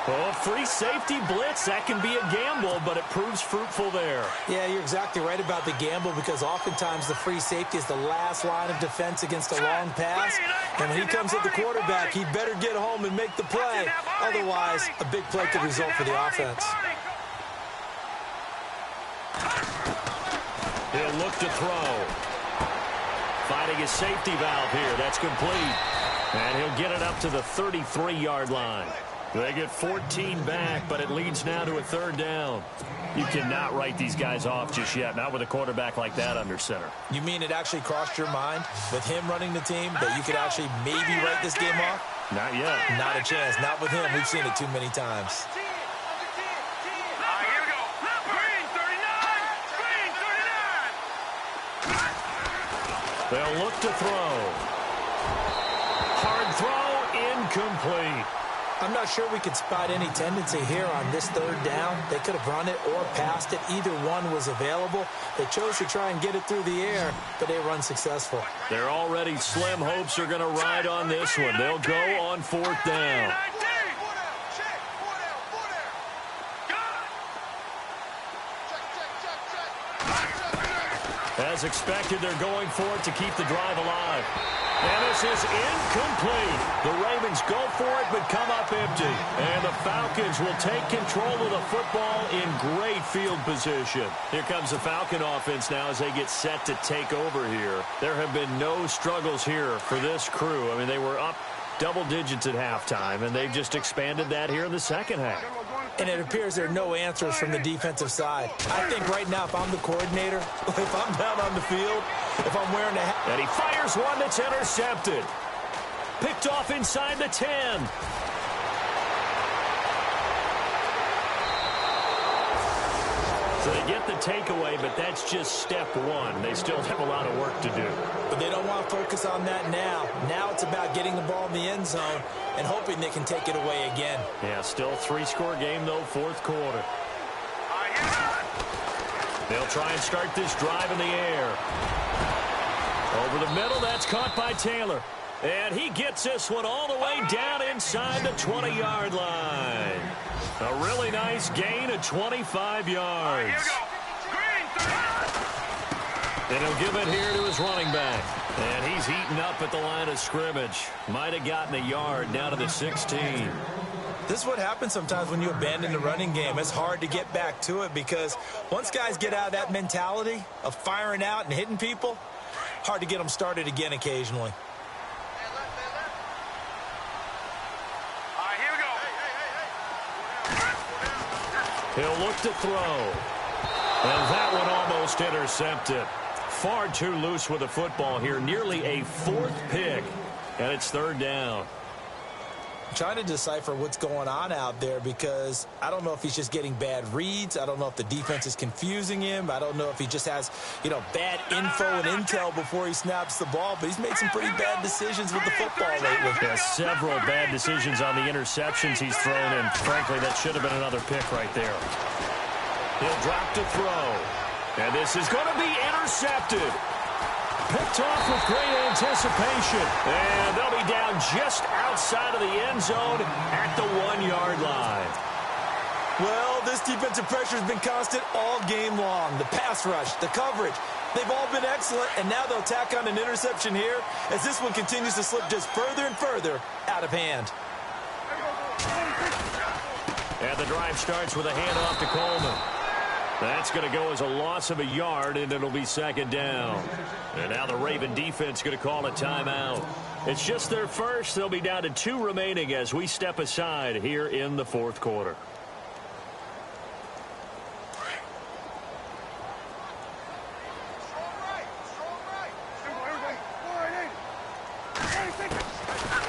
Well, free safety blitz, that can be a gamble, but it proves fruitful there. Yeah, you're exactly right about the gamble, because oftentimes the free safety is the last line of defense against a long pass. And when he comes at the quarterback, he'd better get home and make the play. Otherwise, a big play could result for the offense. He'll look to throw. Finding his safety valve here. That's complete. And he'll get it up to the 33-yard line. They get 14 back, but it leads now to a 3rd down. You cannot write these guys off just yet, not with a quarterback like that under center. You mean it actually crossed your mind with him running the team that you could actually maybe write this game off? Not yet. Not a chance. Not with him. We've seen it too many times. They'll look to throw. Hard throw, incomplete. I'm not sure we could spot any tendency here on this 3rd down. They could have run it or passed it. Either one was available. They chose to try and get it through the air, but they were unsuccessful. Their already slim hopes are going to ride on this one. They'll go on 4th down. As expected, they're going for it to keep the drive alive. And this is incomplete. The Ravens go for it, but come up empty. And the Falcons will take control of the football in great field position. Here comes the Falcon offense now as they get set to take over here. There have been no struggles here for this crew. I mean, they were up double digits at halftime, and they've just expanded that here in the second half. And it appears there are no answers from the defensive side. I think right now, if I'm the coordinator, if I'm down on the field, if I'm wearing a hat. And he fires one that's intercepted. Picked off inside the 10. So they get the takeaway, but that's just step one. They still have a lot of work to do. But they don't want to focus on that now. Now it's about getting the ball in the end zone and hoping they can take it away again. Yeah, still 3-score game, though, 4th quarter. They'll try and start this drive in the air. Over the middle, that's caught by Taylor. And he gets this one all the way down inside the 20-yard line. A really nice gain of 25 yards. And he'll give it here to his running back. And he's heating up at the line of scrimmage. Might have gotten a yard down to the 16. This is what happens sometimes when you abandon the running game. It's hard to get back to it because once guys get out of that mentality of firing out and hitting people, hard to get them started again occasionally. He'll look to throw. And that one almost intercepted. Far too loose with the football here. Nearly a 4th pick. And it's 3rd down. I'm trying to decipher what's going on out there because I don't know if he's just getting bad reads. I don't know if the defense is confusing him. I don't know if he just has, bad info and intel before he snaps the ball. But he's made some pretty bad decisions with the football lately. Yeah, several bad decisions on the interceptions he's thrown. And frankly, that should have been another pick right there. He'll drop to throw. And this is going to be intercepted. Picked off with great anticipation. And they'll be down just outside of the end zone at the 1-yard line. Well, this defensive pressure has been constant all game long. The pass rush, the coverage, they've all been excellent. And now they'll tack on an interception here as this one continues to slip just further and further out of hand. And the drive starts with a handoff to Coleman. That's going to go as a loss of a yard, and it'll be 2nd down. And now the Raven defense going to call a timeout. It's just their first. They'll be down to 2 remaining as we step aside here in the 4th quarter.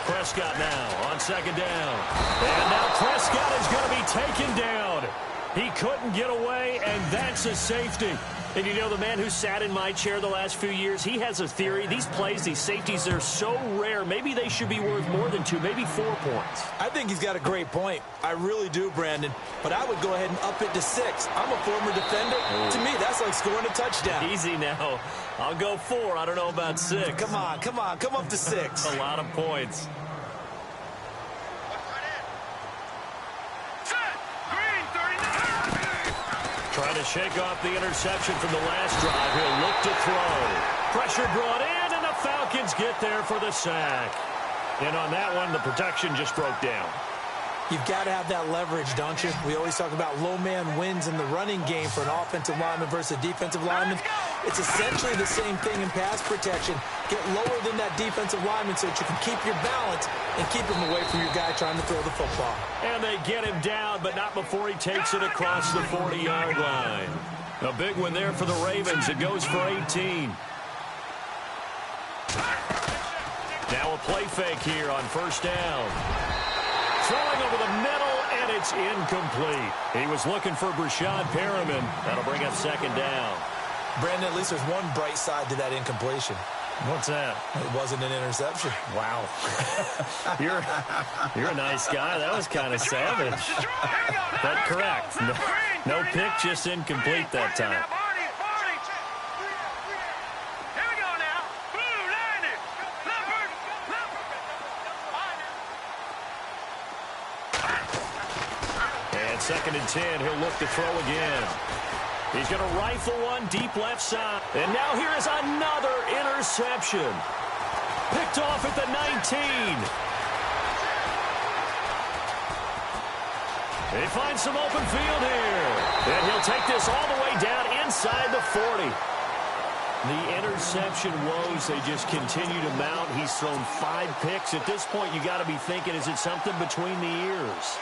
Prescott now on 2nd down. And now Prescott is going to be taken down. He couldn't get away, and that's a safety. And the man who sat in my chair the last few years, he has a theory. These plays, these safeties, they're so rare. Maybe they should be worth more than 2, maybe 4 points. I think he's got a great point. I really do, Brandon. But I would go ahead and up it to 6. I'm a former defender. Ooh. To me, that's like scoring a touchdown. Easy now. I'll go 4. I don't know about 6. Come on. Come up to 6. A lot of points. Trying to shake off the interception from the last drive. He'll look to throw. Pressure brought in, and the Falcons get there for the sack. And on that one, the protection just broke down. You've got to have that leverage, don't you? We always talk about low man wins in the running game for an offensive lineman versus a defensive lineman. It's essentially the same thing in pass protection. Get lower than that defensive lineman so that you can keep your balance and keep him away from your guy trying to throw the football. And they get him down, but not before he takes it across the 40-yard line. A big one there for the Ravens. It goes for 18. Now a play fake here on first down. Throwing over the middle, and it's incomplete. He was looking for Brashad Perriman. That'll bring up second down. Brandon, at least there's one bright side to that incompletion. What's that? It wasn't an interception. Wow. You're a nice guy. That was kind of savage. But correct. No pick, just incomplete that time. And 2nd and 10, he'll look to throw again. He's going to rifle one deep left side. And now here is another interception. Picked off at the 19. They find some open field here. And he'll take this all the way down inside the 40. The interception woes, they just continue to mount. He's thrown 5 picks. At this point, you got to be thinking, is it something between the ears?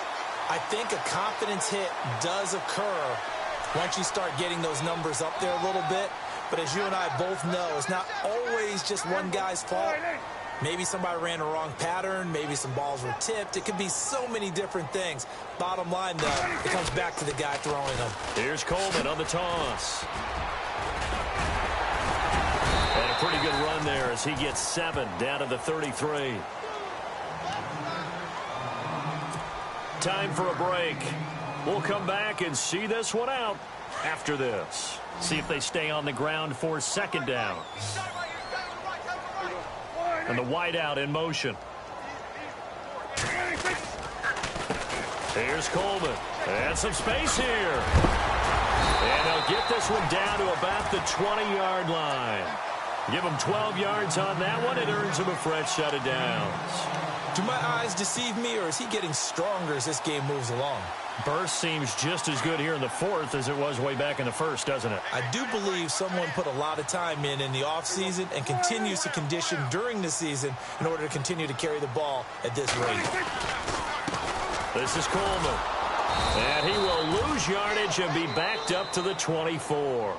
I think a confidence hit does occur once you start getting those numbers up there a little bit. But as you and I both know, it's not always just one guy's fault. Maybe somebody ran a wrong pattern. Maybe some balls were tipped. It could be so many different things. Bottom line, though, it comes back to the guy throwing them. Here's Coleman on the toss. And a pretty good run there as he gets 7 down to the 33. Time for a break. We'll come back and see this one out after this. See if they stay on the ground for second down. And the wideout in motion. Here's Coleman. And some space here. And they'll get this one down to about the 20-yard line. Give him 12 yards on that one. It earns him a fresh set of downs. Do my eyes deceive me, or is he getting stronger as this game moves along? Burst seems just as good here in the 4th as it was way back in the 1st, doesn't it? I do believe someone put a lot of time in the offseason and continues to condition during the season in order to continue to carry the ball at this rate. This is Coleman. And he will lose yardage and be backed up to the 24.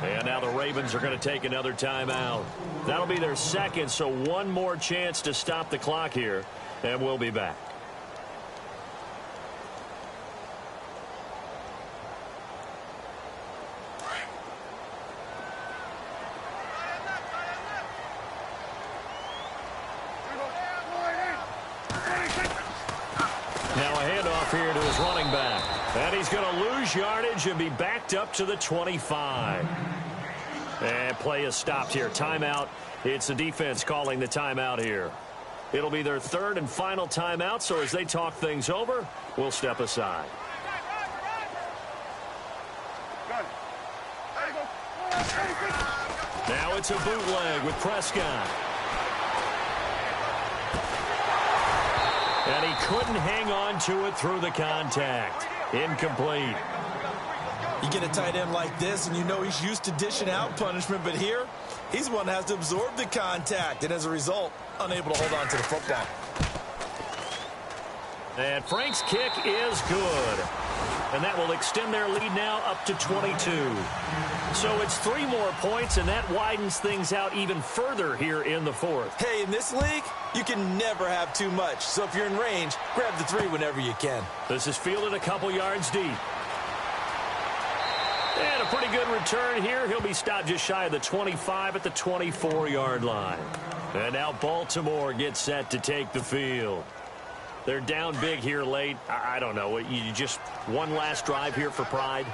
And now the Ravens are going to take another timeout. That'll be their second, so one more chance to stop the clock here, and we'll be back. Now a handoff here to his running back. And he's going to lose yardage and be backed up to the 25. And play is stopped here. Timeout. It's the defense calling the timeout here. It'll be their 3rd and final timeout, so as they talk things over, we'll step aside. Now it's a bootleg with Prescott. And he couldn't hang on to it through the contact. Incomplete. You get a tight end like this, and you know he's used to dishing out punishment, but here, he's the one that has to absorb the contact, and as a result, unable to hold on to the football. And Frank's kick is good. And that will extend their lead now up to 22. So it's 3 more points, and that widens things out even further here in the 4th. Hey, in this league, you can never have too much. So if you're in range, grab the 3 whenever you can. This is fielded a couple yards deep. And a pretty good return here. He'll be stopped just shy of the 25 at the 24-yard line. And now Baltimore gets set to take the field. They're down big here late. I don't know. You just one last drive here for pride?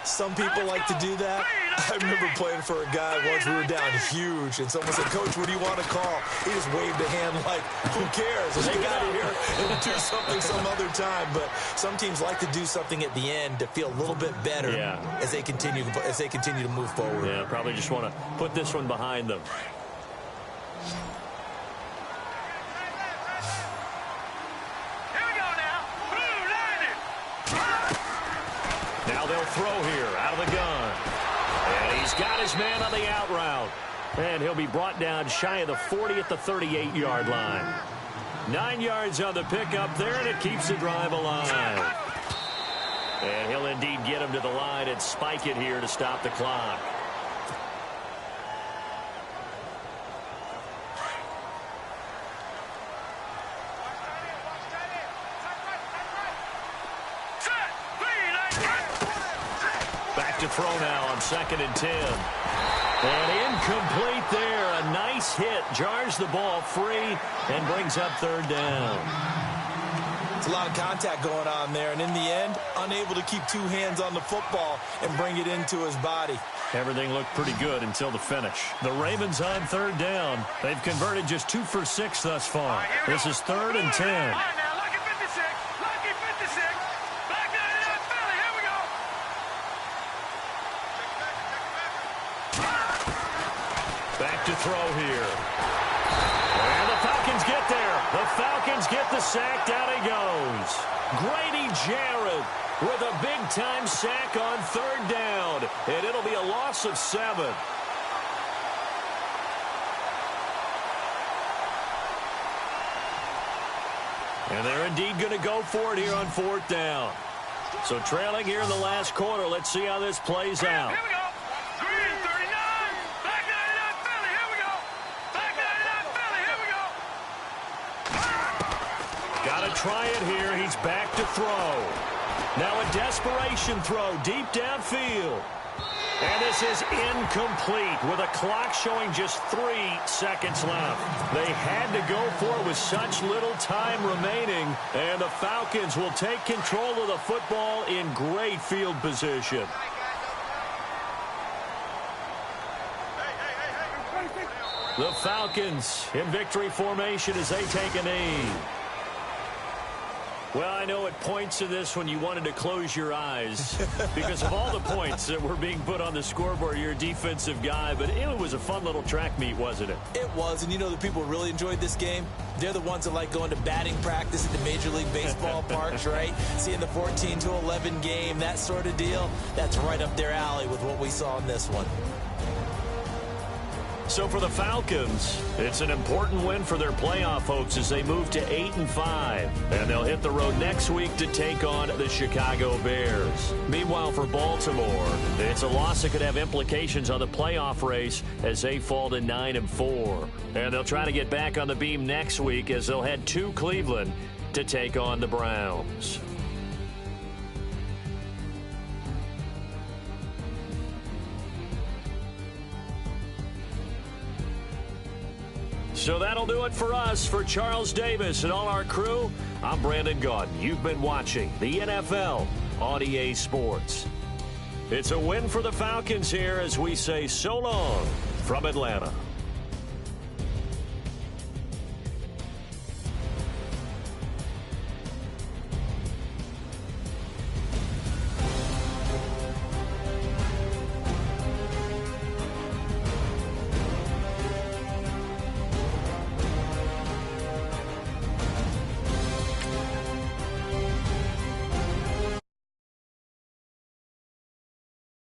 Some people like to do that. I remember playing for a guy once. We were down huge, and someone said, "Coach, what do you want to call?" He just waved a hand like, who cares? Let's get out of here and do something some other time. But some teams like to do something at the end to feel a little bit better as they continue to move forward. Yeah, probably just want to put this one behind them. Now they'll throw here out of the gun. And he's He's got his man on the out route. And he'll be brought down shy of the 40 at the 38-yard line. 9 yards on the pickup there, and it keeps the drive alive. And he'll indeed get him to the line and spike it here to stop the clock. Back to throw now on 2nd and 10. And incomplete there. A nice hit. Jars the ball free and brings up 3rd down. It's a lot of contact going on there. And in the end, unable to keep 2 hands on the football and bring it into his body. Everything looked pretty good until the finish. The Ravens on 3rd down. They've converted just 2 for 6 thus far. This is 3rd and 10. Back to throw here. And the Falcons get there. The Falcons get the sack. Down he goes. Grady Jarrett with a big-time sack on 3rd down. And it'll be a loss of 7. And they're indeed going to go for it here on 4th down. So trailing here in the last quarter. Let's see how this plays out. Got to try it here. He's back to throw. Now a desperation throw deep downfield. And this is incomplete with a clock showing just 3 seconds left. They had to go for it with such little time remaining. And the Falcons will take control of the football in great field position. The Falcons in victory formation as they take a knee. Well, I know at points in this when you wanted to close your eyes because of all the points that were being put on the scoreboard. You're a defensive guy, but it was a fun little track meet, wasn't it? It was, and you know the people who really enjoyed this game? They're the ones that like going to batting practice at the Major League Baseball parks, right? Seeing the 14-11 game, that sort of deal. That's right up their alley with what we saw in this one. So for the Falcons, it's an important win for their playoff hopes as they move to 8-5. And they'll hit the road next week to take on the Chicago Bears. Meanwhile, for Baltimore, it's a loss that could have implications on the playoff race as they fall to 9-4. And they'll try to get back on the beam next week as they'll head to Cleveland to take on the Browns. So that'll do it for us. For Charles Davis and all our crew, I'm Brandon Gaudin. You've been watching the NFL on EA Sports. It's a win for the Falcons here as we say so long from Atlanta.